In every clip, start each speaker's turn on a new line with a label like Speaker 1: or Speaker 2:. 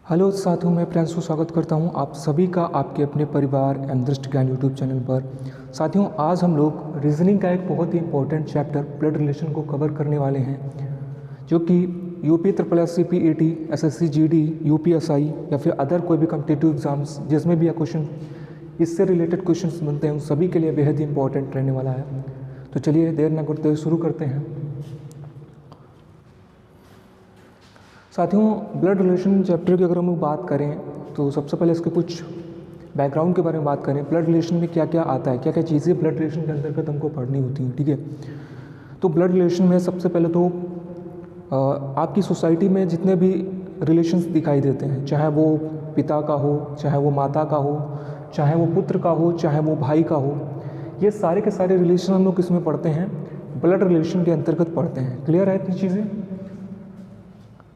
Speaker 1: Hello साथियों, मैं प्रियांशु स्वागत करता हूं आप सभी का आपके अपने परिवार एवं दृष्टि ज्ञान यूट्यूब चैनल पर। साथियों, आज हम लोग रीजनिंग का एक बहुत ही इंपॉर्टेंट चैप्टर ब्लड रिलेशन को कवर करने वाले हैं, जो कि UP triple S C PET SSC GD UPSI या फिर अदर कोई भी कम्पिटेटिव एग्जाम्स जिसमें भी यह क्वेश्चन इससे रिलेटेड क्वेश्चंस बनते हैं उन सभी के लिए बेहद ही इंपॉर्टेंट रहने वाला है। तो चलिए देर न करते हुए शुरू करते हैं। साथियों, ब्लड रिलेशन चैप्टर की अगर हम लोग बात करें तो सबसे पहले इसके कुछ बैकग्राउंड के बारे में बात करें। ब्लड रिलेशन में क्या क्या आता है, क्या क्या चीज़ें ब्लड रिलेशन के अंतर्गत हमको पढ़नी होती हैं, ठीक है। तो ब्लड रिलेशन में सबसे पहले तो आपकी सोसाइटी में जितने भी रिलेशंस दिखाई देते हैं, चाहे वो पिता का हो, चाहे वो माता का हो, चाहे वो पुत्र का हो, चाहे वो भाई का हो, ये सारे के सारे रिलेशन हम लोग किसमें पढ़ते हैं? ब्लड रिलेशन के अंतर्गत पढ़ते हैं। क्लियर है इतनी चीज़ें?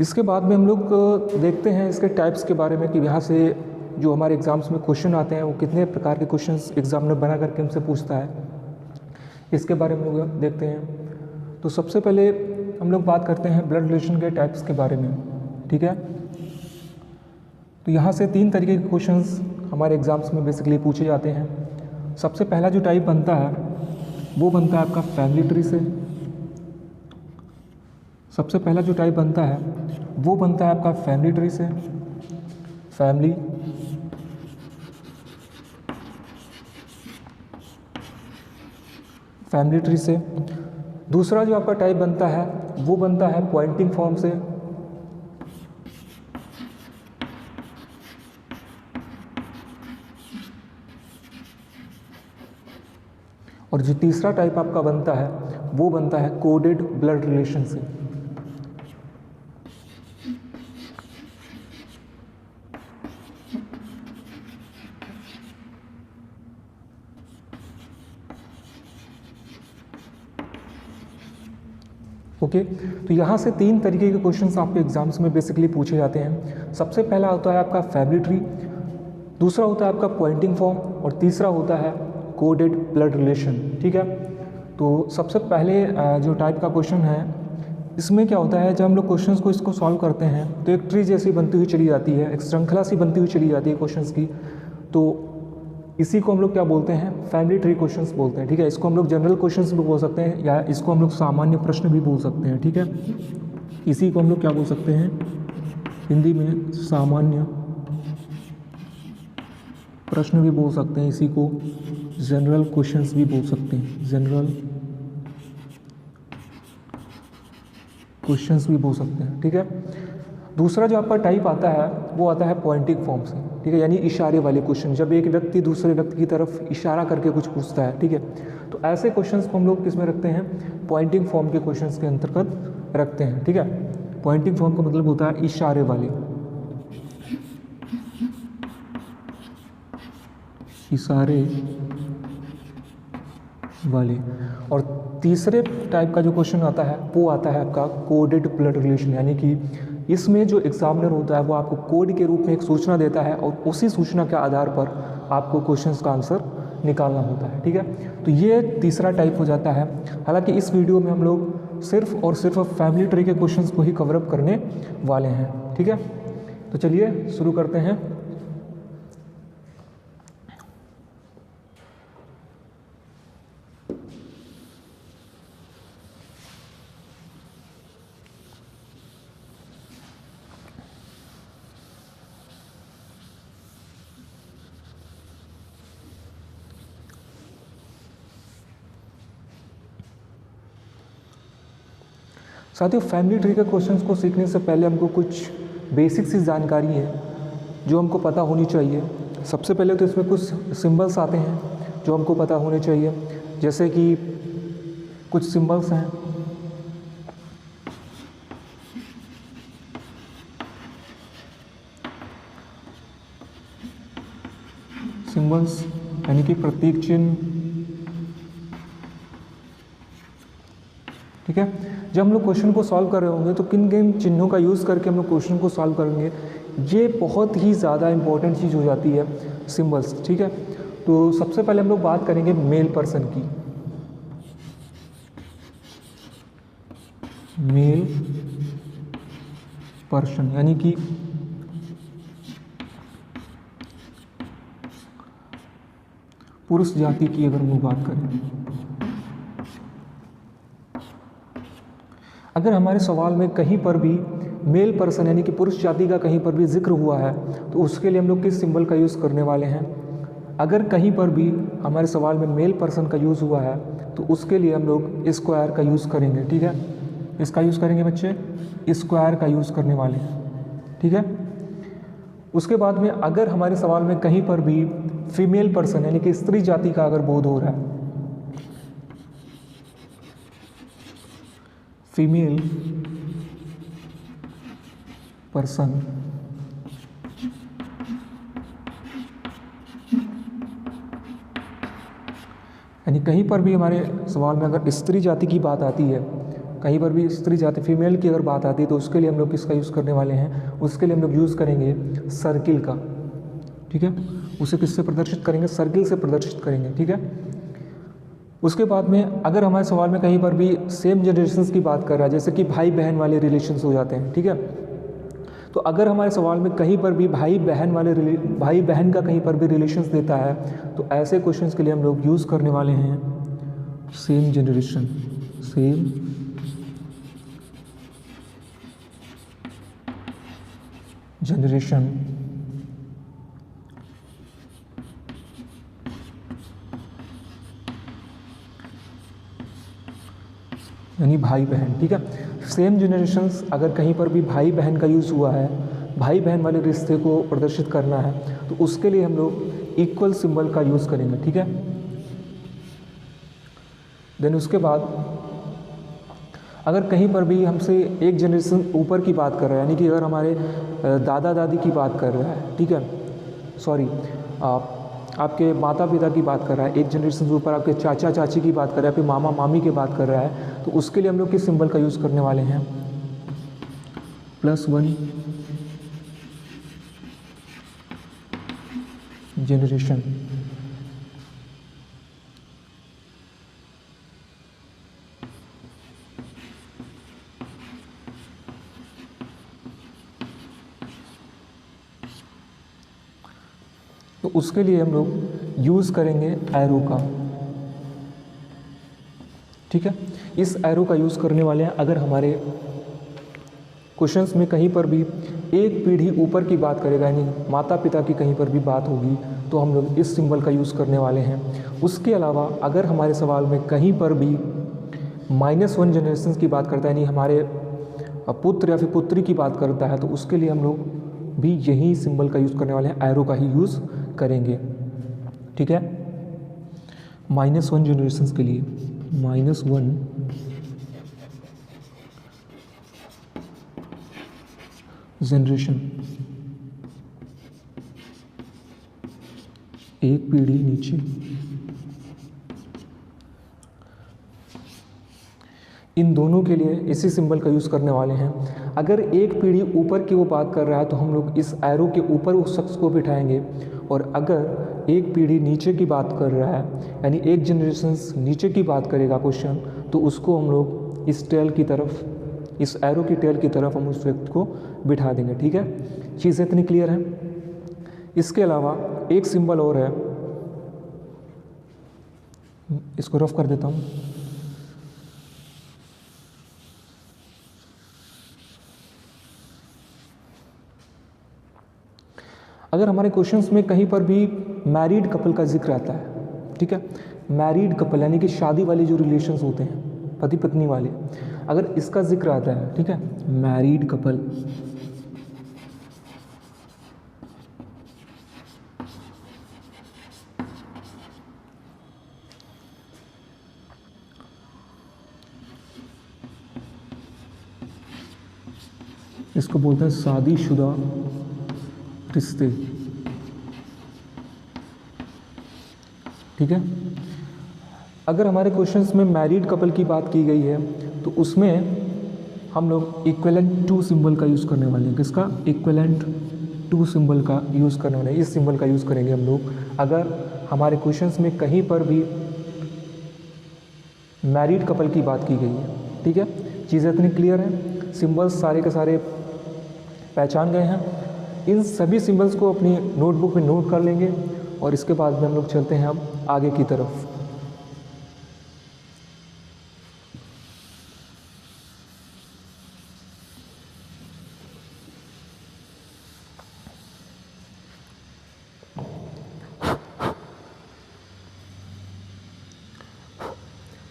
Speaker 1: इसके बाद में हम लोग देखते हैं इसके टाइप्स के बारे में कि यहाँ से जो हमारे एग्ज़ाम्स में क्वेश्चन आते हैं वो कितने प्रकार के क्वेश्चंस एग्जामिनर बना करके हमसे पूछता है, इसके बारे में लोग देखते हैं। तो सबसे पहले हम लोग बात करते हैं ब्लड रिलेशन के टाइप्स के बारे में, ठीक है। तो यहाँ से 3 तरीके के क्वेश्चंस हमारे एग्ज़ाम्स में बेसिकली पूछे जाते हैं। सबसे पहला जो टाइप बनता है वो बनता है आपका फैमिली ट्री से। सबसे पहला जो टाइप बनता है वो बनता है आपका फैमिली ट्री से, फैमिली ट्री से। दूसरा जो आपका टाइप बनता है वो बनता है पॉइंटिंग फॉर्म से। और जो तीसरा टाइप आपका बनता है वो बनता है कोडेड ब्लड रिलेशन से। ओके, तो यहाँ से 3 तरीके के क्वेश्चंस आपके एग्जाम्स में बेसिकली पूछे जाते हैं। सबसे पहला होता है आपका फैमिली ट्री, दूसरा होता है आपका पॉइंटिंग फॉर्म और तीसरा होता है कोडेड ब्लड रिलेशन, ठीक है। तो सबसे पहले जो टाइप का क्वेश्चन है इसमें क्या होता है, जब हम लोग क्वेश्चंस को इसको सॉल्व करते हैं तो एक ट्री जैसी बनती हुई चली जाती है, एक श्रृंखला सी बनती हुई चली जाती है क्वेश्चंस की। तो इसी को हम लोग क्या बोलते हैं? फैमिली ट्री क्वेश्चंस बोलते हैं, ठीक है। इसको हम लोग जनरल क्वेश्चंस भी बोल सकते हैं या इसको हम लोग सामान्य प्रश्न भी बोल सकते हैं, ठीक है। इसी को हम लोग क्या बोल सकते हैं हिंदी में? सामान्य प्रश्न भी बोल सकते हैं, इसी को जनरल क्वेश्चंस भी बोल सकते हैं, जनरल क्वेश्चंस भी बोल सकते हैं, ठीक है। दूसरा जो आपका टाइप आता है वो आता है पॉइंटिंग फॉर्म से, ठीक है, यानी इशारे वाले क्वेश्चन। जब एक व्यक्ति दूसरे व्यक्ति की तरफ इशारा करके कुछ पूछता है, ठीक है, तो ऐसे क्वेश्चंस को हम लोग किस में रखते हैं? पॉइंटिंग फॉर्म के क्वेश्चंस के अंतर्गत रखते हैं, ठीक है। पॉइंटिंग फॉर्म का मतलब होता है इशारे वाले, इशारे वाले। और तीसरे टाइप का जो क्वेश्चन आता है वो आता है आपका कोडेड ब्लड रिलेशन, यानी कि इसमें जो एग्जामिनर होता है वो आपको कोड के रूप में एक सूचना देता है और उसी सूचना के आधार पर आपको क्वेश्चंस का आंसर निकालना होता है, ठीक है। तो ये तीसरा टाइप हो जाता है। हालांकि इस वीडियो में हम लोग सिर्फ और सिर्फ फैमिली ट्री के क्वेश्चंस को ही कवरअप करने वाले हैं, ठीक है। तो चलिए शुरू करते हैं। साथियों, फैमिली ट्री के क्वेश्चंस को सीखने से पहले हमको कुछ बेसिक सी जानकारी है जो हमको पता होनी चाहिए। सबसे पहले तो इसमें कुछ सिंबल्स आते हैं जो हमको पता होने चाहिए, जैसे कि कुछ सिंबल्स हैं। सिंबल्स यानी कि प्रतीक चिन्ह, ठीक है। जब हम लोग क्वेश्चन को सॉल्व कर रहे होंगे तो किन किन चिन्हों का यूज़ करके हम लोग क्वेश्चन को सॉल्व करेंगे, ये बहुत ही ज़्यादा इंपॉर्टेंट चीज़ हो जाती है, सिंबल्स, ठीक है। तो सबसे पहले हम लोग बात करेंगे मेल पर्सन की। मेल पर्सन यानी कि पुरुष जाति की अगर हम लोग बात करें, अगर हमारे सवाल में कहीं पर भी मेल पर्सन यानी कि पुरुष जाति का कहीं पर भी जिक्र हुआ है तो उसके लिए हम लोग किस सिंबल का यूज़ करने वाले हैं। अगर कहीं पर भी हमारे सवाल में मेल पर्सन का यूज़ हुआ है तो उसके लिए हम लोग स्क्वायर का यूज़ करेंगे। ठीक है, इसका यूज़ करेंगे बच्चे, स्क्वायर का यूज़ करने वाले हैं। ठीक है, उसके बाद में अगर हमारे सवाल में कहीं पर भी फीमेल पर्सन यानी कि स्त्री जाति का अगर बोध हो रहा है, फीमेल पर्सन यानी कहीं पर भी हमारे सवाल में अगर स्त्री जाति की बात आती है, कहीं पर भी स्त्री जाति फीमेल की अगर बात आती है तो उसके लिए हम लोग किसका यूज़ करने वाले हैं, उसके लिए हम लोग यूज़ करेंगे सर्किल का। ठीक है, उसे किससे प्रदर्शित करेंगे, सर्किल से प्रदर्शित करेंगे। ठीक है, उसके बाद में अगर हमारे सवाल में कहीं पर भी सेम जनरेशन्स की बात कर रहा है, जैसे कि भाई बहन वाले रिलेशंस हो जाते हैं। ठीक है, तो अगर हमारे सवाल में कहीं पर भी भाई बहन का कहीं पर भी रिलेशंस देता है तो ऐसे क्वेश्चंस के लिए हम लोग यूज़ करने वाले हैं सेम जनरेशन यानी भाई बहन। ठीक है, सेम जनरेशन्स अगर कहीं पर भी भाई बहन का यूज़ हुआ है, भाई बहन वाले रिश्ते को प्रदर्शित करना है तो उसके लिए हम लोग इक्वल सिंबल का यूज़ करेंगे। ठीक है, देन उसके बाद अगर कहीं पर भी हमसे एक जनरेशन ऊपर की बात कर रहा है, यानी कि अगर हमारे दादा दादी की बात कर रहा है, ठीक है, सॉरी आपके माता पिता की बात कर रहा है, एक जनरेशन से ऊपर आपके चाचा चाची की बात कर रहा है, फिर मामा मामी की बात कर रहा है, तो उसके लिए हम लोग किस सिंबल का यूज़ करने वाले हैं, +1 जनरेशन। तो उसके लिए हम लोग यूज़ करेंगे एरो का। ठीक है, इस एरो का यूज़ करने वाले हैं अगर हमारे क्वेश्चंस में कहीं पर भी एक पीढ़ी ऊपर की बात करेगा, यानी माता पिता की कहीं पर भी बात होगी तो हम लोग इस सिंबल का यूज़ करने वाले हैं। उसके अलावा अगर हमारे सवाल में कहीं पर भी -1 जनरेशन की बात करता है, यानी हमारे पुत्र या फिर पुत्री की बात करता है, तो उसके लिए हम लोग भी यही सिंबल का यूज़ करने वाले हैं, एरो का ही यूज़ करेंगे। ठीक है, -1 जनरेशन के लिए -1 जनरेशन, एक पीढ़ी नीचे। इन दोनों के लिए इसी सिंबल का यूज़ करने वाले हैं। अगर एक पीढ़ी ऊपर की वो बात कर रहा है तो हम लोग इस एरो के ऊपर उस शख्स को बिठाएंगे, और अगर एक पीढ़ी नीचे की बात कर रहा है, यानी एक जनरेशन नीचे की बात करेगा क्वेश्चन, तो उसको हम लोग इस टेल की तरफ, इस एरो की टेल की तरफ हम उस व्यक्ति को बिठा देंगे। ठीक है, चीज़ें इतनी क्लियर है। इसके अलावा एक सिंबल और है, इसको रफ कर देता हूँ। अगर हमारे क्वेश्चंस में कहीं पर भी मैरिड कपल का जिक्र आता है, ठीक है, मैरिड कपल यानी कि शादी वाले जो रिलेशंस होते हैं, पति पत्नी वाले, अगर इसका जिक्र आता है, ठीक है, मैरिड कपल, इसको बोलते हैं शादीशुदा रिश्ते। ठीक है, अगर हमारे क्वेश्चंस में मैरिड कपल की बात की गई है तो उसमें हम लोग इक्विवेलेंट टू सिंबल का यूज़ करने वाले हैं। किसका? इक्विवेलेंट टू सिंबल का यूज़ करने वाले हैं। इस सिंबल का यूज़ करेंगे हम लोग अगर हमारे क्वेश्चंस में कहीं पर भी मैरिड कपल की बात की गई है। ठीक है, चीज़ें इतनी क्लियर हैं, सिंबल्स सारे के सारे पहचान गए हैं। इन सभी सिंबल्स को अपनी नोटबुक में नोट कर लेंगे और इसके बाद में हम लोग चलते हैं अब आगे की तरफ।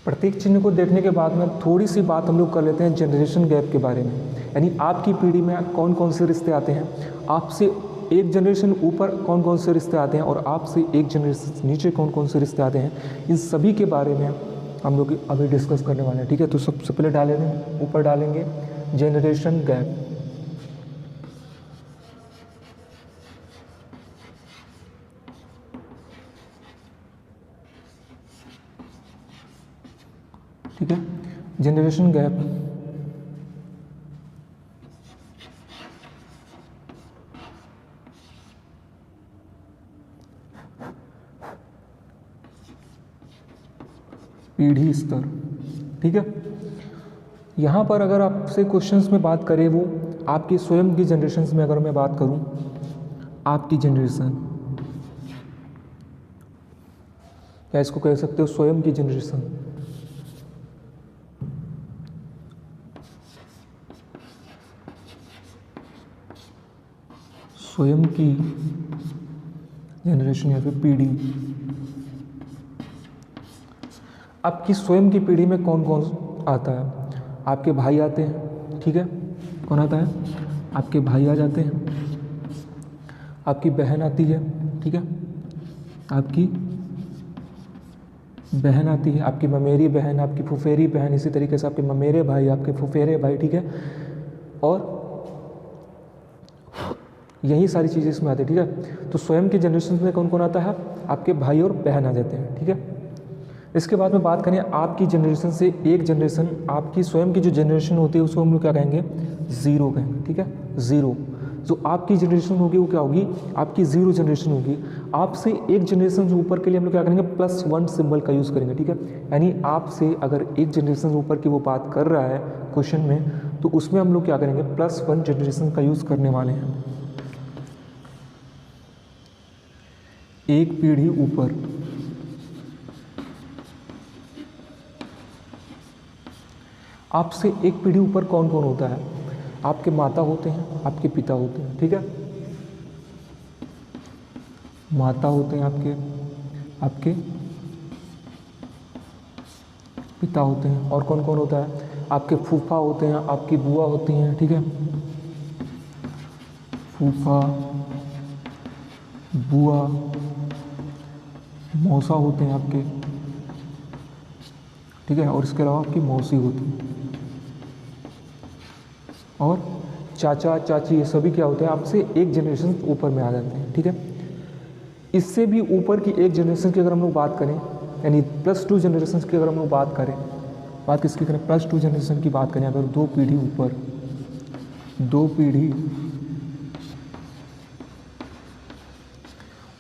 Speaker 1: प्रत्येक चिन्ह को देखने के बाद में थोड़ी सी बात हम लोग कर लेते हैं जनरेशन गैप के बारे में, यानी आपकी पीढ़ी में कौन कौन से रिश्ते आते हैं, आपसे एक जनरेशन ऊपर कौन कौन से रिश्ते आते हैं और आपसे एक जनरेशन नीचे कौन कौन से रिश्ते आते हैं, इन सभी के बारे में हम लोग अभी डिस्कस करने वाले हैं। ठीक है, तो सबसे पहले डालेंगे, ऊपर डालेंगे जनरेशन गैप। ठीक है, जनरेशन गैप पीढ़ी स्तर। ठीक है, यहाँ पर अगर आपसे क्वेश्चंस में बात करें, वो आपकी स्वयं की जनरेशन्स में अगर मैं बात करूँ, आपकी जनरेशन, क्या इसको कह सकते हो स्वयं की जनरेशन, स्वयं की जनरेशन या फिर पीढ़ी। आपकी स्वयं की पीढ़ी में कौन कौन आता है, आपके भाई आते हैं। ठीक है, कौन आता है, आपके भाई आ जाते हैं, आपकी बहन आती है। ठीक है, आपकी बहन आती है, आपकी ममेरी बहन, आपकी फुफेरी बहन, इसी तरीके से आपके ममेरे भाई, आपके फुफेरे भाई। ठीक है, और यही सारी चीज़ें इसमें आती है। ठीक है, तो स्वयं की जनरेशन में कौन कौन आता है, आपके भाई और बहन आ जाते हैं। ठीक है, इसके बाद में बात करें आपकी जनरेशन से एक जनरेशन, आपकी स्वयं की जो जनरेशन होती है उसको हम लोग क्या कहेंगे, ज़ीरो कहेंगे। ठीक है, ज़ीरो, जो आपकी जनरेशन होगी वो क्या होगी, आपकी ज़ीरो जनरेशन होगी। आपसे एक जनरेशन से ऊपर के लिए हम लोग क्या करेंगे, +1 सिंबल का यूज़ करेंगे। ठीक है, यानी आपसे अगर एक जनरेशन ऊपर की वो बात कर रहा है क्वेश्चन में, तो उसमें हम लोग क्या करेंगे, +1 जनरेशन का यूज़ करने वाले हैं। एक पीढ़ी ऊपर, आपसे एक पीढ़ी ऊपर कौन कौन होता है, आपके माता होते हैं, आपके पिता होते हैं। ठीक है, माता होते हैं आपके, आपके पिता होते हैं, और कौन कौन होता है, आपके फूफा होते हैं, आपकी बुआ होती हैं। ठीक है, फूफा, बुआ, मौसा होते हैं आपके। ठीक है, और इसके अलावा आपकी मौसी होती है, और चाचा चाची, ये सभी क्या होते हैं, आपसे एक जनरेशन ऊपर में आ जाते हैं। ठीक है, इससे भी ऊपर की एक जनरेशन की अगर हम लोग बात करें, यानी +2 जनरेशन की अगर हम लोग बात करें, बात किसकी करें, +2 जनरेशन की बात करें, अगर 2 पीढ़ी ऊपर, 2 पीढ़ी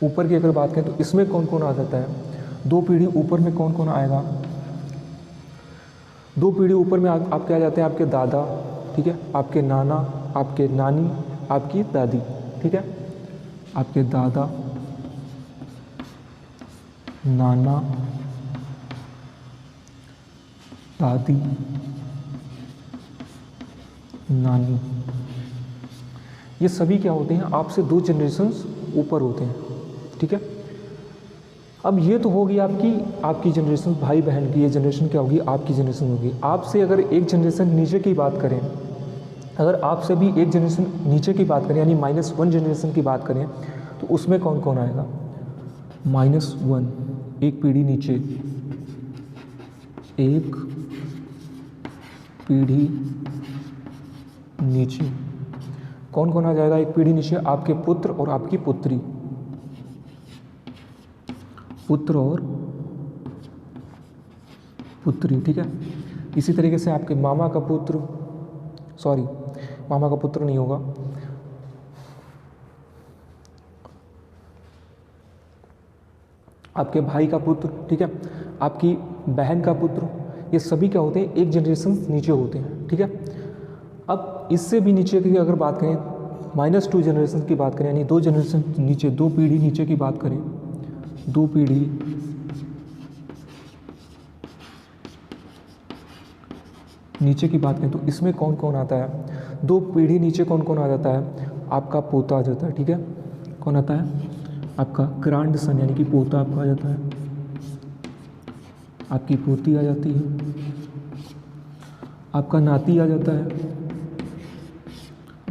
Speaker 1: ऊपर की अगर बात करें, तो इसमें कौन कौन आ जाता है, 2 पीढ़ी ऊपर में कौन कौन आएगा, 2 पीढ़ी ऊपर में आप क्या आ जाते हैं, आपके दादा। ठीक है, आपके नाना, आपके नानी, आपकी दादी। ठीक है, आपके दादा, नाना, दादी, नानी, ये सभी क्या होते हैं, आपसे 2 जनरेशन्स ऊपर होते हैं। ठीक है, अब ये तो होगी आपकी जनरेशन, भाई बहन की ये जनरेशन क्या होगी, आपकी जनरेशन होगी। आपसे अगर एक जनरेशन नीचे की बात करें, अगर आपसे भी एक जनरेशन नीचे की बात करें, यानी -1 जनरेशन की बात करें, तो उसमें कौन कौन आएगा, -1, एक पीढ़ी नीचे, एक पीढ़ी नीचे कौन कौन आ जाएगा, एक पीढ़ी नीचे आपके पुत्र और आपकी पुत्री, पुत्र और पुत्री। ठीक है, इसी तरीके से आपके मामा का पुत्र, सॉरी मामा का पुत्र नहीं होगा, आपके भाई का पुत्र। ठीक है, आपकी बहन का पुत्र, ये सभी क्या होते हैं, एक जनरेशन नीचे होते हैं। ठीक है, अब इससे भी नीचे की अगर बात करें, -2 जनरेशन की बात करें, यानी 2 जनरेशन नीचे, 2 पीढ़ी नीचे की बात करें, दो पीढ़ी नीचे की बात करें तो इसमें कौन कौन आता है, दो पीढ़ी नीचे कौन कौन आ जाता है, आपका पोता आ जाता है, ठीक है। कौन आता है, आपका ग्रांड सन यानी कि पोता आपका आ जाता है, आपकी पोती आ जाती है, आपका नाती आ जाता है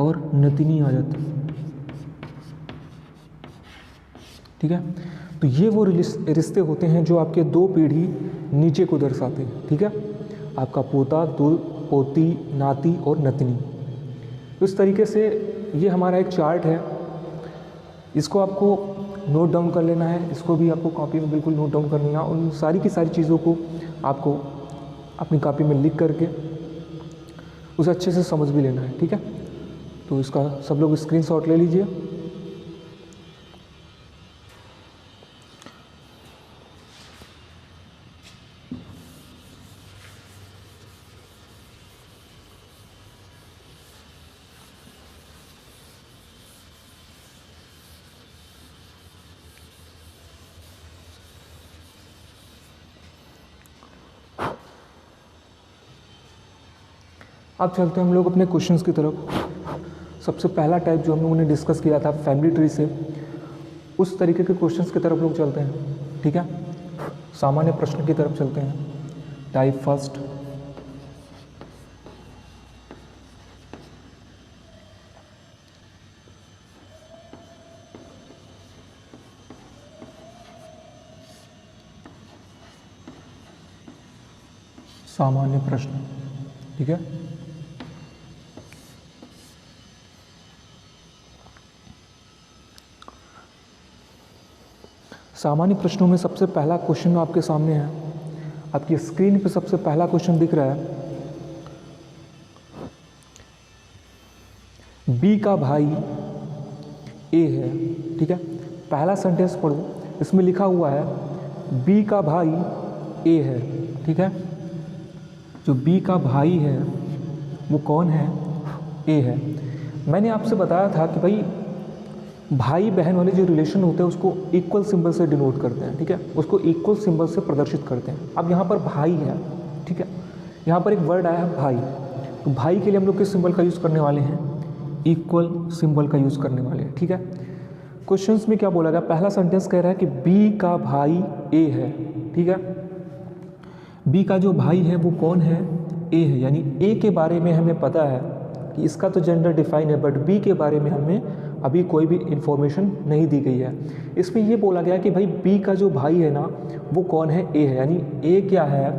Speaker 1: और नतिनी आ जाती है, ठीक है। तो ये वो रिश्ते होते हैं जो आपके दो पीढ़ी नीचे को दर्शाते हैं, ठीक है। आपका पोता, दो पोती, नाती और नतनी। तो इस तरीके से ये हमारा एक चार्ट है, इसको आपको नोट डाउन कर लेना है, इसको भी आपको कॉपी में बिल्कुल नोट डाउन कर लेना है। उन सारी की सारी चीज़ों को आपको अपनी कॉपी में लिख करके उसे अच्छे से समझ भी लेना है, ठीक है। तो इसका सब लोग स्क्रीनशॉट ले लीजिए। अब चलते हैं हम लोग अपने क्वेश्चंस की तरफ। सबसे पहला टाइप जो हम लोगों ने डिस्कस किया था फैमिली ट्री से, उस तरीके के क्वेश्चंस की तरफ लोग चलते हैं, ठीक है। सामान्य प्रश्न की तरफ चलते हैं। टाइप फर्स्ट, सामान्य प्रश्न, ठीक है। सामान्य प्रश्नों में सबसे पहला क्वेश्चन आपके सामने है, आपकी स्क्रीन पे सबसे पहला क्वेश्चन दिख रहा है। बी का भाई ए है, ठीक है। पहला सेंटेंस पढ़ो, इसमें लिखा हुआ है बी का भाई ए है, ठीक है। जो बी का भाई है वो कौन है, ए है। मैंने आपसे बताया था कि भाई भाई बहन वाले जो रिलेशन होते हैं उसको इक्वल सिंबल से डिनोट करते हैं, ठीक है, उसको इक्वल सिंबल से प्रदर्शित करते हैं। अब यहाँ पर भाई है, ठीक है, यहाँ पर एक वर्ड आया है भाई, तो भाई के लिए हम लोग किस सिंबल का यूज़ करने वाले हैं, इक्वल सिंबल का यूज़ करने वाले हैं, ठीक है। क्वेश्चंस में क्या बोला गया, पहला सेंटेंस कह रहा है कि बी का भाई ए है, ठीक है। बी का जो भाई है वो कौन है, ए है, यानी ए के बारे में हमें पता है कि इसका तो जेंडर डिफाइन है, बट बी के बारे में हमें अभी कोई भी इंफॉर्मेशन नहीं दी गई है। इसमें ये बोला गया कि भाई बी का जो भाई है ना वो कौन है, ए है, यानी ए क्या है,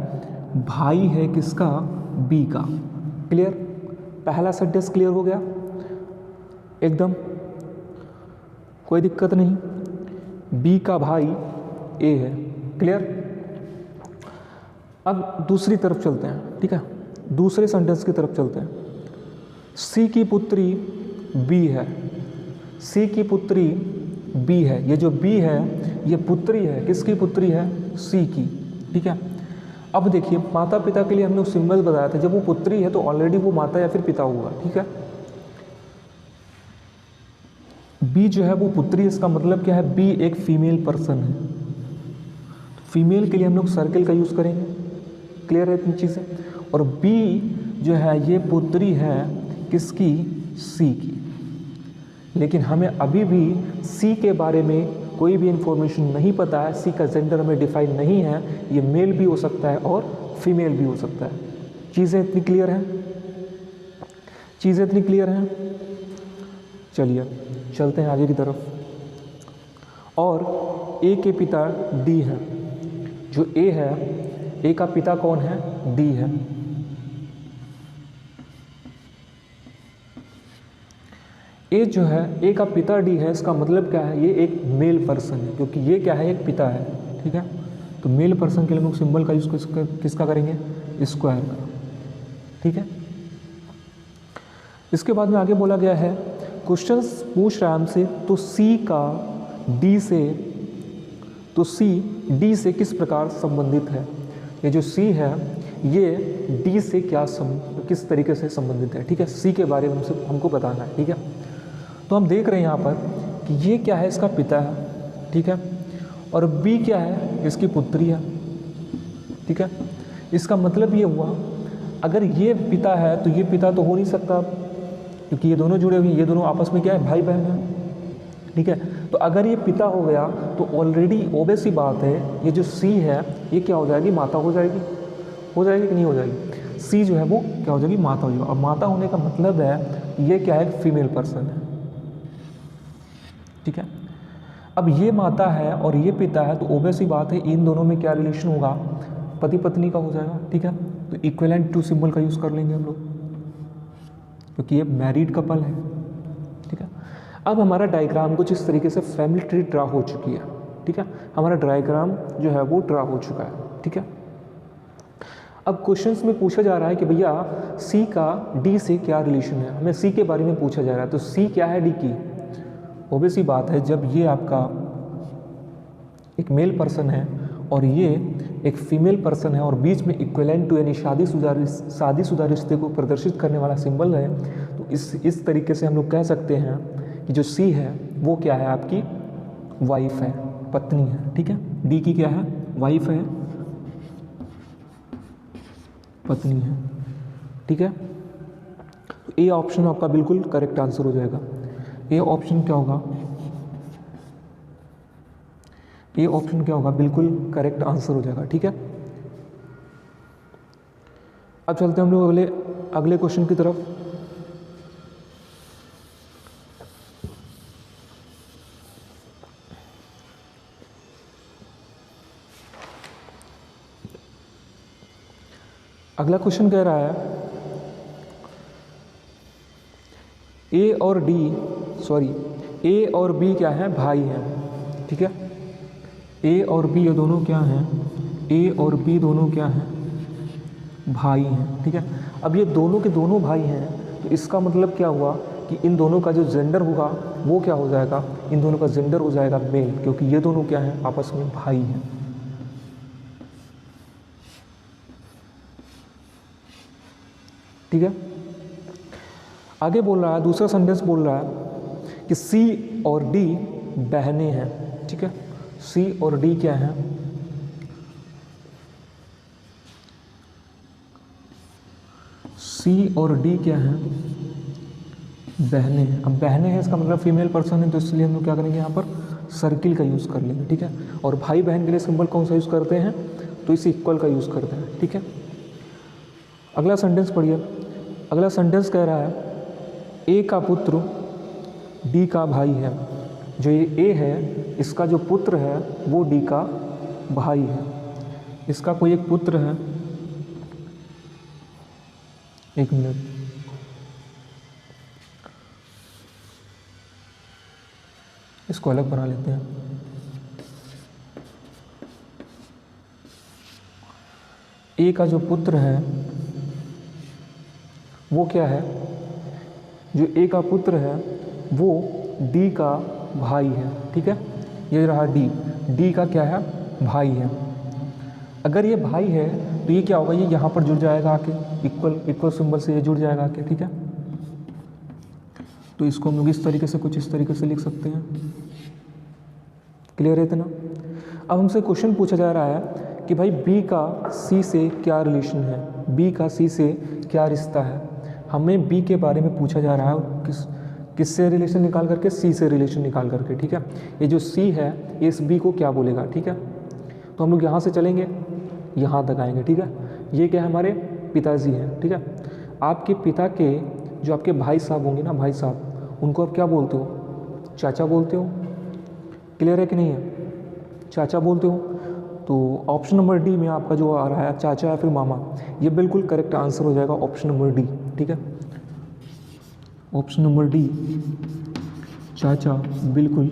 Speaker 1: भाई है किसका, बी का। क्लियर, पहला सेंटेंस क्लियर हो गया एकदम, कोई दिक्कत नहीं, बी का भाई ए है, क्लियर। अब दूसरी तरफ चलते हैं, ठीक है, दूसरे सेंटेंस की तरफ चलते हैं। सी की पुत्री बी है, सी की पुत्री बी है, ये जो बी है ये पुत्री है, किसकी पुत्री है, सी की, ठीक है। अब देखिए माता पिता के लिए हमने सिंबल बताया था, जब वो पुत्री है तो ऑलरेडी वो माता या फिर पिता हुआ, ठीक है। बी जो है वो पुत्री, इसका मतलब क्या है, बी एक फीमेल पर्सन है, फीमेल के लिए हम लोग सर्किल का यूज़ करेंगे, क्लियर है इतनी चीज़ें। और बी जो है ये पुत्री है किसकी, सी की, लेकिन हमें अभी भी सी के बारे में कोई भी इंफॉर्मेशन नहीं पता है, सी का जेंडर हमें डिफाइन नहीं है, ये मेल भी हो सकता है और फीमेल भी हो सकता है। चीज़ें इतनी क्लियर हैं, चीज़ें इतनी क्लियर हैं। चलिए चलते हैं आगे की तरफ। और ए के पिता डी हैं, जो ए है, ए का पिता कौन है, डी है। ए जो है, ए का पिता डी है, इसका मतलब क्या है, ये एक मेल पर्सन है, क्योंकि ये क्या है, एक पिता है, ठीक है। तो मेल पर्सन के लिए हम लोग सिंबल का यूज़ किसका करेंगे, स्क्वायर का, ठीक है। इसके बाद में आगे बोला गया है, क्वेश्चंस पूछ रहा है हमसे, तो सी का डी से, तो सी डी से किस प्रकार संबंधित है, ये जो सी है ये डी से किस तरीके से संबंधित है, ठीक है। सी के बारे में हमको बताना है, ठीक है। तो हम देख रहे हैं यहाँ पर कि ये क्या है, इसका पिता है, ठीक है, और बी क्या है, इसकी पुत्री है, ठीक है। इसका मतलब ये हुआ अगर ये पिता है तो ये पिता तो हो नहीं सकता, क्योंकि ये दोनों जुड़े हुए हैं, ये दोनों आपस में क्या है, भाई बहन है, ठीक है। तो अगर ये पिता हो गया तो ऑलरेडी ओबवियस सी बात है, ये जो सी है ये क्या हो जाएगी, माता हो जाएगी कि नहीं हो जाएगी। सी जो है वो क्या हो जाएगी, माता हो जाएगी। और माता होने का मतलब है ये क्या है, फीमेल पर्सन है, ठीक है। अब ये माता है और ये पिता है, तो ऑब्वियस सी बात है इन दोनों में क्या रिलेशन होगा, पति पत्नी का हो जाएगा, ठीक है। तो इक्विवेलेंट टू सिंबल का यूज़ कर लेंगे हम लोग, क्योंकि ये मैरिड कपल है, ठीक है। अब हमारा डायग्राम कुछ इस तरीके से फैमिली ट्री ड्रा हो चुकी है, ठीक है। हमारा डायग्राम जो है वो ड्रा हो चुका है, ठीक है। अब क्वेश्चंस में पूछा जा रहा है कि भैया सी का डी से क्या रिलेशन है, हमें सी के बारे में पूछा जा रहा है। तो सी क्या है डी की, ऑब्वियस सी बात है जब ये आपका एक मेल पर्सन है और ये एक फीमेल पर्सन है और बीच में इक्विवेलेंट टू यानी शादीशुदा रिश्ते को प्रदर्शित करने वाला सिंबल है, तो इस तरीके से हम लोग कह सकते हैं कि जो सी है वो क्या है, आपकी वाइफ है, पत्नी है, ठीक है। डी की क्या है, वाइफ है, पत्नी है, ठीक है। तो ए ऑप्शन आपका बिल्कुल करेक्ट आंसर हो जाएगा। ए ऑप्शन क्या होगा, ए ऑप्शन क्या होगा, बिल्कुल करेक्ट आंसर हो जाएगा, ठीक है। अब चलते हैं हम लोग अगले क्वेश्चन की तरफ। अगला क्वेश्चन कह रहा है ए और बी क्या है, भाई हैं, ठीक है। ए और बी ये दोनों क्या हैं, ए और बी दोनों क्या हैं, भाई हैं, ठीक है। अब ये दोनों के दोनों भाई हैं, तो इसका मतलब क्या हुआ कि इन दोनों का जो जेंडर होगा वो क्या हो जाएगा, इन दोनों का जेंडर हो जाएगा मेल, क्योंकि ये दोनों क्या हैं, आपस में भाई हैं, ठीक है। आगे बोल रहा है, दूसरा सेंटेंस बोल रहा है कि सी और डी बहनें हैं, ठीक है। सी और डी क्या है, सी और डी क्या है, बहनें हैं। अब बहनें हैं इसका मतलब फीमेल पर्सन है, तो इसलिए हम लोग क्या करेंगे, यहाँ पर सर्किल का यूज़ कर लेंगे, ठीक है। और भाई बहन के लिए सिंबल कौन सा यूज़ करते हैं, तो इस इक्वल का यूज़ करते हैं, ठीक है। अगला सेंटेंस पढ़िए। अगला सेंटेंस कह रहा है ए का पुत्र डी का भाई है। जो ये ए है इसका जो पुत्र है वो डी का भाई है। इसका कोई एक पुत्र है, एक मिनट, इसको अलग बना लेते हैं। ए का जो पुत्र है वो क्या है, जो ए का पुत्र है वो डी का भाई है, ठीक है। ये रहा डी का क्या है, भाई है। अगर ये भाई है तो ये क्या होगा, ये यहाँ पर जुड़ जाएगा आके, इक्वल सिंबल से ये जुड़ जाएगा आके, ठीक है। तो इसको हम लोग इस तरीके से, कुछ इस तरीके से लिख सकते हैं। क्लियर है इतना। अब हमसे क्वेश्चन पूछा जा रहा है कि भाई बी का सी से क्या रिलेशन है, बी का सी से क्या रिश्ता है। हमें बी के बारे में पूछा जा रहा है, किससे रिलेशन निकाल करके, सी से रिलेशन निकाल करके, ठीक है। ये जो सी है ये इस बी को क्या बोलेगा, ठीक है। तो हम लोग यहाँ से चलेंगे, यहाँ तक आएंगे, ठीक है। ये क्या है, हमारे पिताजी हैं, ठीक है। आपके पिता के जो आपके भाई साहब होंगे ना, भाई साहब, उनको आप क्या बोलते हो, चाचा बोलते हो। क्लियर है कि नहीं है, चाचा बोलते हो। तो ऑप्शन नंबर डी में आपका जो आ रहा है चाचा या फिर मामा, ये बिल्कुल करेक्ट आंसर हो जाएगा, ऑप्शन नंबर डी, ठीक है। ऑप्शन नंबर डी, चाचा, बिल्कुल।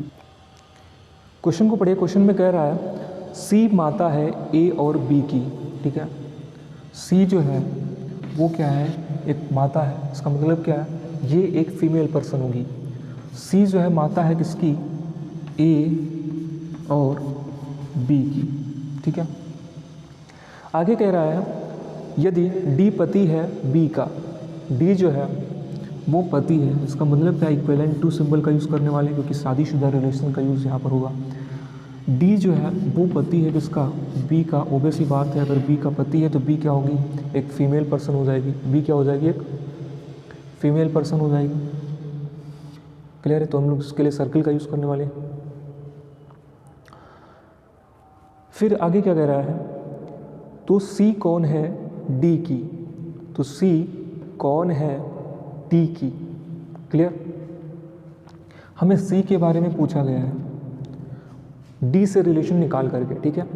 Speaker 1: क्वेश्चन को पढ़िए। क्वेश्चन में कह रहा है सी माता है ए और बी की, ठीक है। सी जो है वो क्या है, एक माता है। इसका मतलब क्या है, ये एक फीमेल पर्सन होगी। सी जो है माता है किसकी, ए और बी की, ठीक है। आगे कह रहा है यदि डी पति है बी का, डी जो है वो पति है, इसका मतलब क्या, इक्विवेलेंट टू सिंबल का यूज़ करने वाले, क्योंकि शादीशुदा रिलेशन का यूज़ यहाँ पर होगा। डी जो है वो पति है किसका, बी का। ओबियसली बात है, अगर बी का पति है तो बी क्या होगी, एक फीमेल पर्सन हो जाएगी। बी क्या हो जाएगी, एक फीमेल पर्सन हो जाएगी। क्लियर है। तो हम लोग इसके लिए सर्किल का यूज़ करने वाले हैं। फिर आगे क्या कह रहा है, तो सी कौन है डी की, तो सी कौन है डी की। क्लियर। हमें सी के बारे में पूछा गया है डी से रिलेशन निकाल करके। ठीक है,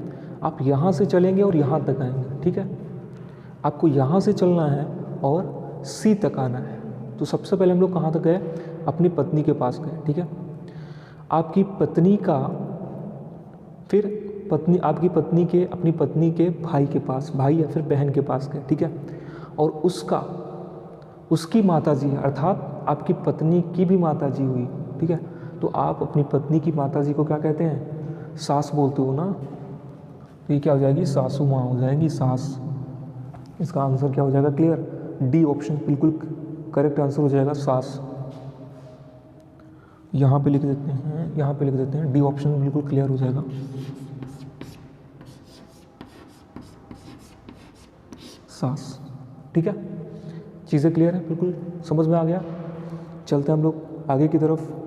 Speaker 1: आप यहाँ से चलेंगे और यहाँ तक आएंगे। ठीक है, आपको यहाँ से चलना है और सी तक आना है। तो सबसे पहले हम लोग कहाँ तक गए, अपनी पत्नी के पास गए। ठीक है, आपकी पत्नी का, फिर पत्नी, आपकी पत्नी के, अपनी पत्नी के भाई के पास, भाई या फिर बहन के पास गए। ठीक है, और उसका, उसकी माताजी अर्थात आपकी पत्नी की भी माताजी हुई। ठीक है, तो आप अपनी पत्नी की माताजी को क्या कहते हैं, सास बोलते हो ना। तो ये क्या हो जाएगी, सासू माँ हो जाएगी, सास। इसका आंसर क्या हो जाएगा, क्लियर। डी ऑप्शन बिल्कुल करेक्ट आंसर हो जाएगा, सास। यहाँ पे लिख देते हैं, यहाँ पे लिख देते हैं, डी ऑप्शन बिल्कुल क्लियर हो जाएगा, सास। ठीक है, चीज़ें क्लियर है, बिल्कुल समझ में आ गया। चलते हैं हम लोग आगे की तरफ।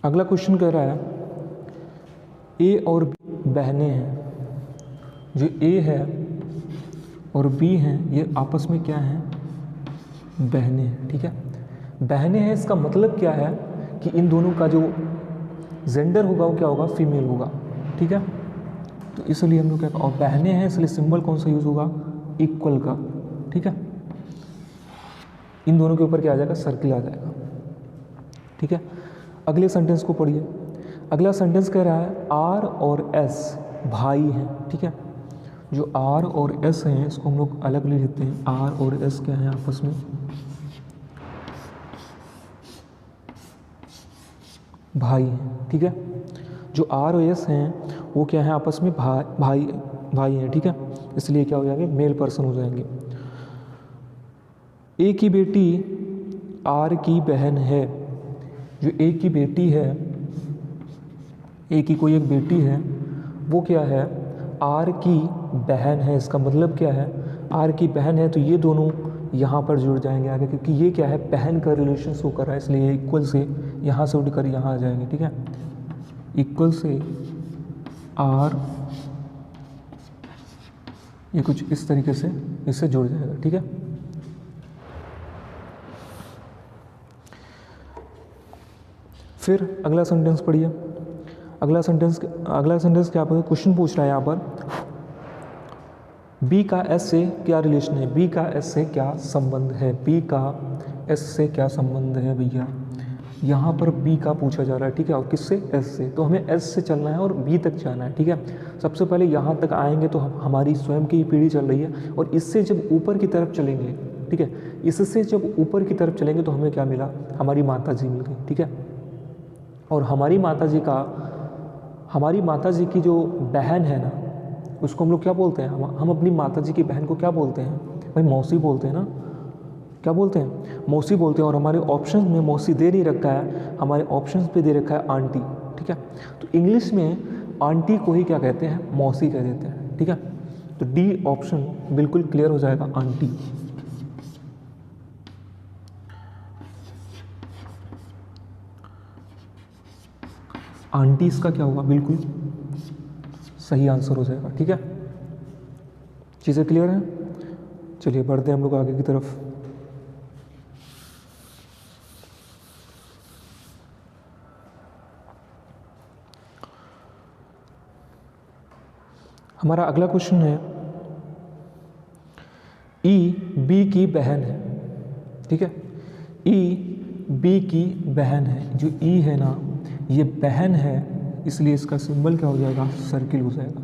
Speaker 1: अगला क्वेश्चन कह रहा है ए और बी बहनें हैं। जो ए है और बी हैं ये आपस में क्या हैं, बहनें हैं। ठीक है, बहनें हैं, इसका मतलब क्या है कि इन दोनों का जो जेंडर होगा वो क्या होगा, फीमेल होगा। ठीक है, तो इसलिए हम लोग क्या, और बहनें हैं इसलिए सिंबल कौन सा यूज़ होगा, इक्वल का। ठीक है, इन दोनों के ऊपर क्या आ जाएगा, सर्किल आ जाएगा। ठीक है, अगले सेंटेंस को पढ़िए। अगला सेंटेंस कह रहा है आर और एस भाई हैं। ठीक है, जो आर और एस हैं इसको हम लोग अलग ले लेते हैं। आर और एस क्या है आपस में, भाई हैं। ठीक है, जो आर और एस हैं वो क्या है आपस में, भाई हैं। ठीक है, इसलिए क्या हो जाएंगे, मेल पर्सन हो जाएंगे। ए की बेटी आर की बहन है। जो ए की बेटी है, ए की कोई एक बेटी है, वो क्या है, आर की बहन है। इसका मतलब क्या है, आर की बहन है, तो ये दोनों यहाँ पर जुड़ जाएंगे आगे, क्योंकि ये क्या है, बहन का रिलेशन शो कर रहा है, इसलिए इक्वल से यहाँ से उठकर यहाँ आ जाएंगे। ठीक है, इक्वल से आर, ये कुछ इस तरीके से इससे जुड़ जाएगा। ठीक है, फिर अगला सेंटेंस पढ़िए। अगला सेंटेंस क्या आपको क्वेश्चन पूछ रहा है यहाँ पर, बी का एस से क्या रिलेशन है, बी का एस से क्या संबंध है, बी का एस से क्या संबंध है भैया। यहाँ पर बी का पूछा जा रहा है। ठीक है, और किससे, एस से। तो हमें एस से चलना है और बी तक जाना है। ठीक है, सबसे पहले यहाँ तक आएंगे तो हमारी स्वयं की पीढ़ी चल रही है, और इससे जब ऊपर की तरफ चलेंगे, ठीक है, इससे जब ऊपर की तरफ चलेंगे तो हमें क्या मिला, हमारी माता जी मिल गई। ठीक है, और हमारी माता जी की जो बहन है ना, उसको हम लोग क्या बोलते हैं, हम अपनी माता जी की बहन को क्या बोलते हैं भाई, मौसी बोलते हैं ना। क्या बोलते हैं, मौसी बोलते हैं। और हमारे ऑप्शन में मौसी दे नहीं रखा है, हमारे ऑप्शन पे दे रखा है आंटी। ठीक है, तो इंग्लिश में आंटी को ही क्या कहते हैं, मौसी कह देते हैं। ठीक है, तो डी ऑप्शन बिल्कुल क्लियर हो जाएगा, आंटी। आंटी इसका क्या होगा, बिल्कुल सही आंसर हो जाएगा। ठीक है, चीज़ें क्लियर हैं। चलिए बढ़ते हैं हम लोग आगे की तरफ। हमारा अगला क्वेश्चन है, ई बी की बहन है। ठीक है, ई बी की बहन है। जो ई है ना, ये बहन है, इसलिए इसका सिंबल क्या हो जाएगा, सर्किल हो जाएगा।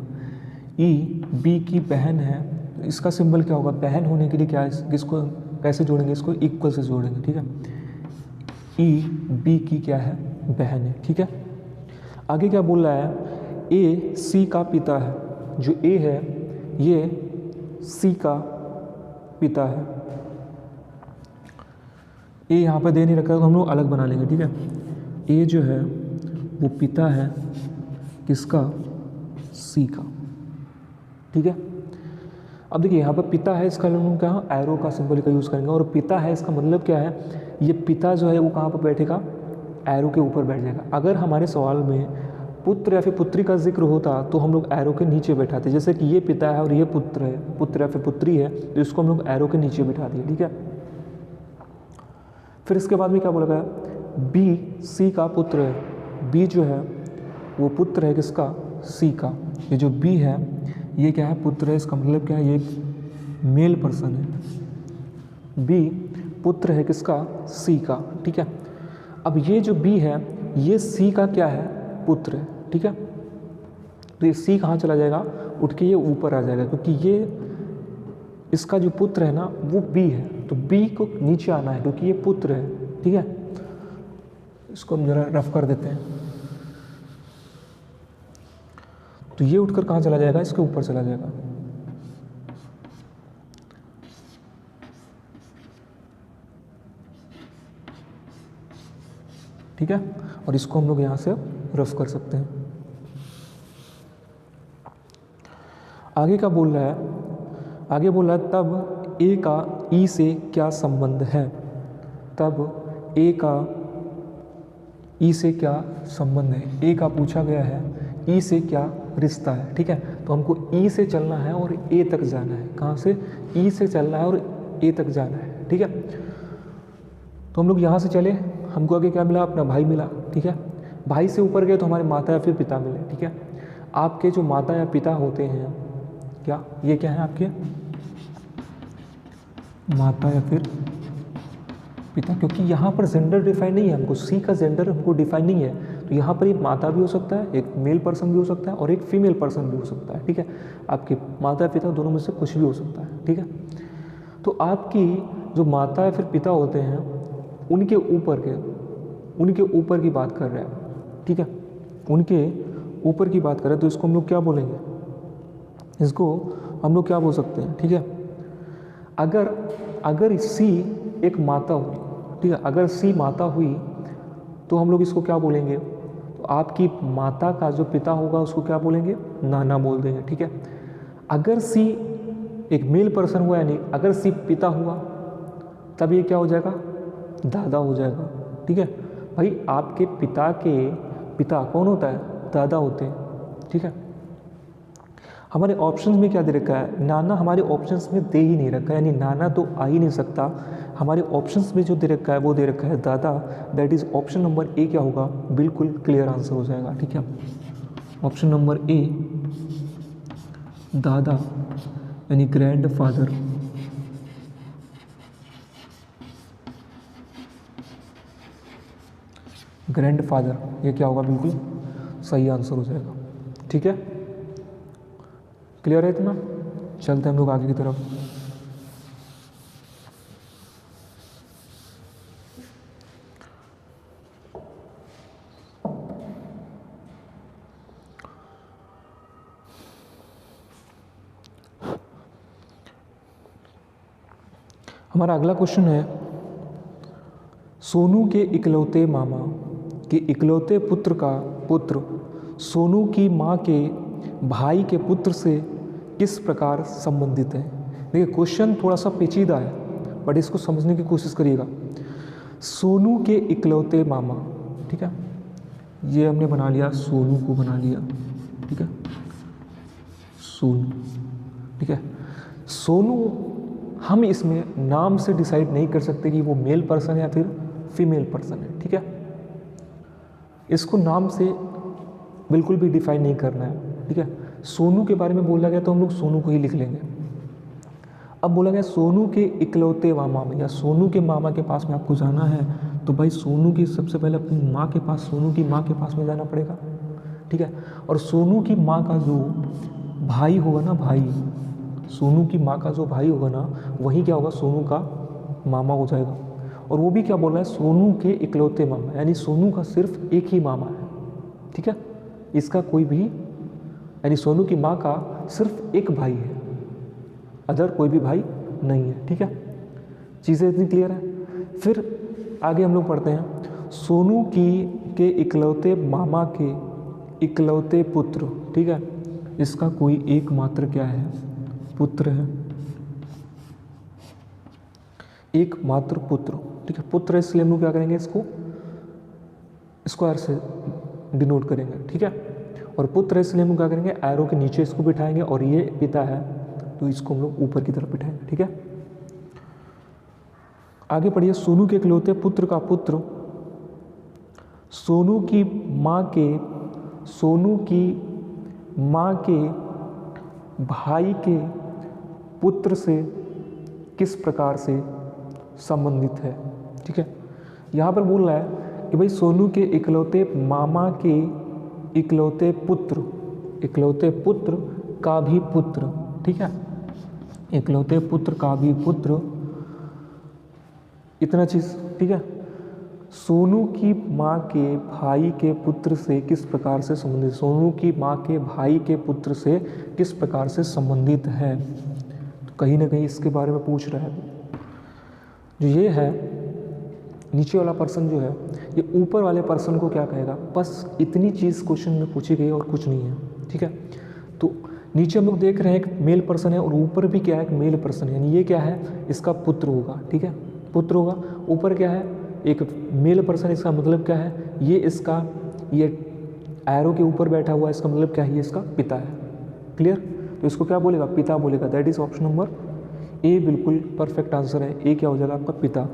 Speaker 1: ई बी की बहन है, इसका सिंबल क्या होगा, बहन होने के लिए क्या है, किसको कैसे जोड़ेंगे, इसको इक्वल से जोड़ेंगे, ठीक है। ई बी की क्या है, बहन है, ठीक है। आगे क्या बोल रहा है, ए सी का पिता है, जो ए है ये सी का पिता है। ए यहाँ पर दे नहीं रखा है तो हम लोग अलग बना लेंगे, ठीक है। ए जो है वो पिता है किसका, सी का, ठीक है। अब देखिए यहाँ पर पिता है, इसका हम क्या एरो का सिंबल का यूज़ करेंगे, और पिता है इसका मतलब क्या है, ये पिता जो है वो कहाँ पर बैठेगा, एरो के ऊपर बैठ जाएगा। अगर हमारे सवाल में पुत्र या फिर पुत्री का जिक्र होता तो हम लोग एरो के नीचे बैठाते, जैसे कि ये पिता है और ये पुत्र है, पुत्र या फिर पुत्री है, तो इसको हम लोग एरो के नीचे बिठा दिए, ठीक है। फिर इसके बाद में क्या बोला गया, बी सी का पुत्र है, बी जो है वो पुत्र है किसका, सी का। ये जो बी है ये क्या है, पुत्र है, इसका मतलब क्या है, ये मेल पर्सन है। बी पुत्र है किसका, सी का, ठीक है। अब ये जो बी है ये सी का क्या है, पुत्र है, ठीक है। तो ये सी कहाँ चला जाएगा, उठ के ये ऊपर आ जाएगा, क्योंकि ये इसका जो पुत्र है ना वो बी है, तो बी को नीचे आना है क्योंकि ये पुत्र है, ठीक है। इसको हम जरा रफ कर देते हैं, तो ये उठकर कहाँ चला जाएगा, इसके ऊपर चला जाएगा। ठीक है, और इसको हम लोग यहाँ से रफ कर सकते हैं। आगे क्या बोल रहा है, आगे बोल रहा है तब ए का ई से क्या संबंध है, तब ए का ई से क्या संबंध है। ए का पूछा गया है, ई से क्या रिश्ता है, ठीक है। तो हमको ई से चलना है और ए तक जाना है, कहाँ से, ई से चलना है और ए तक जाना है, ठीक है। तो हम लोग यहाँ से चले, हमको आगे क्या मिला, अपना भाई मिला, ठीक है। भाई से ऊपर गए तो हमारे माता या फिर पिता मिले, ठीक है। आपके जो माता या पिता होते हैं, क्या ये क्या है आपके माता या फिर पिता, क्योंकि यहाँ पर जेंडर डिफाइन नहीं है, हमको सी का जेंडर हमको डिफाइन नहीं है, तो यहाँ पर एक माता भी हो सकता है, एक मेल पर्सन भी हो सकता है और एक फीमेल पर्सन भी हो सकता है, ठीक है। आपके माता पिता दोनों में से कुछ भी हो सकता है, ठीक है। तो आपकी जो माता या फिर पिता होते हैं उनके ऊपर की बात कर रहे हैं, ठीक है। उनके ऊपर की बात कर रहे हैं, तो इसको हम लोग क्या बोलेंगे, इसको हम लोग क्या बोल सकते हैं, ठीक है। अगर सी एक माता हुई, ठीक है, अगर सी माता हुई तो हम लोग इसको क्या बोलेंगे, तो आपकी माता का जो पिता होगा उसको क्या बोलेंगे, नाना बोल देंगे, ठीक है। अगर सी एक मेल पर्सन हुआ, यानी अगर सी पिता हुआ तब ये क्या हो जाएगा, दादा हो जाएगा, ठीक है। भाई आपके पिता के पिता कौन होता है, दादा होते हैं, ठीक है। हमारे ऑप्शंस में क्या दे रखा है, नाना हमारे ऑप्शंस में दे ही नहीं रखा है, यानी नाना तो आ ही नहीं सकता। हमारे ऑप्शंस में जो दे रखा है वो दे रखा है दादा, that is option number A क्या होगा, बिल्कुल क्लियर आंसर हो जाएगा, ठीक है। ऑप्शन नंबर ए दादा यानी ग्रैंड फादर, ग्रैंड फादर ये क्या होगा, बिल्कुल सही आंसर हो जाएगा, ठीक है। क्लियर है इतना, चलते हैं हम लोग आगे की तरफ। हमारा अगला क्वेश्चन है, सोनू के इकलौते मामा के इकलौते पुत्र का पुत्र सोनू की माँ के भाई के पुत्र से किस प्रकार संबंधित है। देखिए क्वेश्चन थोड़ा सा पेचीदा है, बट इसको समझने की कोशिश करिएगा। सोनू के इकलौते मामा, ठीक है, ये हमने बना लिया, सोनू को बना लिया, ठीक है, सोनू, ठीक है। सोनू हम इसमें नाम से डिसाइड नहीं कर सकते कि वो मेल पर्सन है या फिर फीमेल पर्सन है, ठीक है। इसको नाम से बिल्कुल भी डिफाइन नहीं करना है, ठीक है। सोनू के बारे में बोला गया तो हम लोग सोनू को ही लिख लेंगे। अब बोला गया सोनू के इकलौते मामा में, या सोनू के मामा के पास में आपको जाना है, तो भाई सोनू की सबसे पहले अपनी माँ के पास, सोनू की माँ के पास में जाना पड़ेगा, ठीक है। और सोनू की माँ का जो भाई होगा ना, भाई सोनू की माँ का जो भाई होगा ना, वही क्या होगा, सोनू का मामा हो जाएगा। और वो भी क्या बोल रहा है, सोनू के इकलौते मामा, यानी सोनू का सिर्फ एक ही मामा है, ठीक है, इसका कोई भी, यानी सोनू की माँ का सिर्फ एक भाई है, अदर कोई भी भाई नहीं है, ठीक है। चीज़ें इतनी क्लियर है। फिर आगे हम लोग पढ़ते हैं, सोनू के इकलौते मामा के इकलौते पुत्र, ठीक है, इसका कोई एकमात्र क्या है, पुत्र है, एकमात्र पुत्र, ठीक है। पुत्र इसलिए हम लोग क्या करेंगे, इसको स्क्वायर से डिनोट करेंगे, ठीक है। और पुत्र इसलिए हम लोग क्या करेंगे, एरो के नीचे इसको बिठाएंगे, और ये पिता है तो इसको हम लोग ऊपर की तरफ बिठाएंगे, ठीक है। आगे पढ़िए, सोनू के इकलौते पुत्र का पुत्र सोनू की माँ के भाई के पुत्र से किस प्रकार से संबंधित है, ठीक है। यहाँ पर बोल रहा है कि भाई सोनू के इकलौते मामा के इकलौते पुत्र का भी पुत्र, ठीक है, इकलौते पुत्र का भी पुत्र, इतना चीज़, ठीक है। सोनू की माँ के भाई के पुत्र से किस प्रकार से संबंधित, सोनू की माँ के भाई के पुत्र से किस प्रकार से संबंधित है, तो कहीं ना कहीं इसके बारे में पूछ रहा है। जो ये है नीचे वाला पर्सन जो है, ये ऊपर वाले पर्सन को क्या कहेगा, बस इतनी चीज़ क्वेश्चन में पूछी गई और कुछ नहीं है, ठीक है। तो नीचे हम लोग देख रहे हैं एक मेल पर्सन है और ऊपर भी क्या है, एक मेल पर्सन है, यानी ये क्या है, इसका पुत्र होगा, ठीक है, पुत्र होगा। ऊपर क्या है, एक मेल पर्सन, इसका मतलब क्या है, ये इसका, ये एरो के ऊपर बैठा हुआ है, इसका मतलब क्या है, ये इसका पिता है, क्लियर। तो इसको क्या बोलेगा, पिता बोलेगा, that is option number A बिल्कुल परफेक्ट आंसर है। ए क्या हो जाएगा आपका, पिता।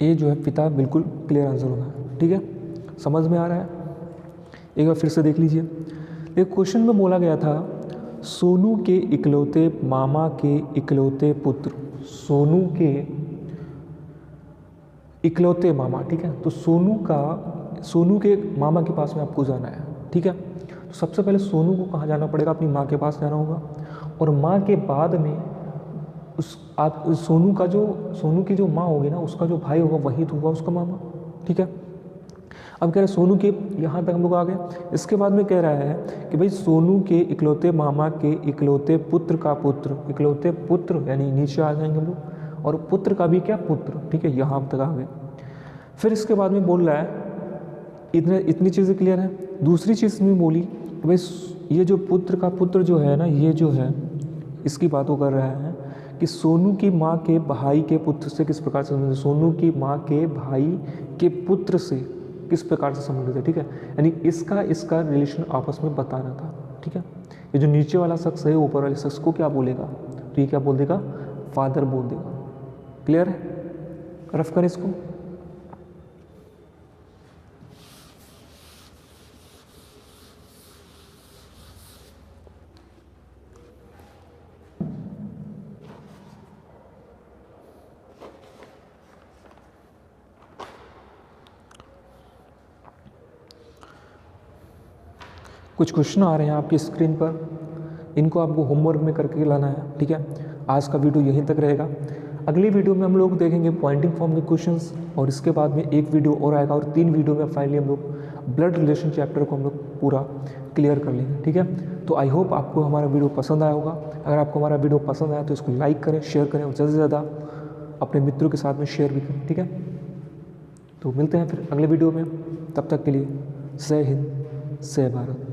Speaker 1: ए जो है पिता, बिल्कुल क्लियर आंसर होगा, ठीक है। समझ में आ रहा है, एक बार फिर से देख लीजिए। एक क्वेश्चन में बोला गया था, सोनू के इकलौते मामा के इकलौते पुत्र, सोनू के इकलौते मामा, ठीक है। तो सोनू के मामा के पास में आपको जाना है, ठीक है। तो सबसे पहले सोनू को कहाँ जाना पड़ेगा, अपनी माँ के पास जाना होगा, और माँ के बाद में सोनू की जो माँ होगी ना, उसका जो भाई होगा वही तो होगा उसका मामा, ठीक है। अब कह रहे हैं सोनू के, यहाँ तक हम लोग आ गए। इसके बाद में कह रहा है कि भाई सोनू के इकलौते मामा के इकलौते पुत्र का पुत्र, इकलौते पुत्र यानी नीचे आ जाएंगे हम लोग, और पुत्र का भी क्या, पुत्र, ठीक है, यहाँ तक आ गए। फिर इसके बाद में बोल रहा है, इतनी चीज़ें क्लियर है। दूसरी चीज़ में बोली कि भाई ये जो पुत्र का पुत्र जो है ना, ये जो है इसकी बात वो कर रहा है कि सोनू की माँ के भाई के पुत्र से किस प्रकार से संबंधित, सोनू की माँ के भाई के पुत्र से किस प्रकार से संबंधित है, ठीक है। यानी इसका रिलेशन आपस में बताना था, ठीक है। ये जो नीचे वाला शख्स है ऊपर वाले शख्स को क्या बोलेगा, तो ये क्या बोल देगा, फादर बोल देगा, क्लियर है। रफ करें इसको। कुछ क्वेश्चन आ रहे हैं आपकी स्क्रीन पर, इनको आपको होमवर्क में करके लाना है, ठीक है। आज का वीडियो यहीं तक रहेगा। अगली वीडियो में हम लोग देखेंगे पॉइंटिंग फॉर्म के क्वेश्चंस, और इसके बाद में एक वीडियो और आएगा, और 3 वीडियो में फाइनली हम लोग ब्लड रिलेशन चैप्टर को हम लोग पूरा क्लियर कर लेंगे, ठीक है। तो आई होप आपको हमारा वीडियो पसंद आया होगा। अगर आपको हमारा वीडियो पसंद आया तो इसको लाइक करें, शेयर करें, और ज़्यादा से ज़्यादा अपने मित्रों के साथ में शेयर भी करें, ठीक है। तो मिलते हैं फिर अगले वीडियो में, तब तक के लिए जय हिंद, जय भारत।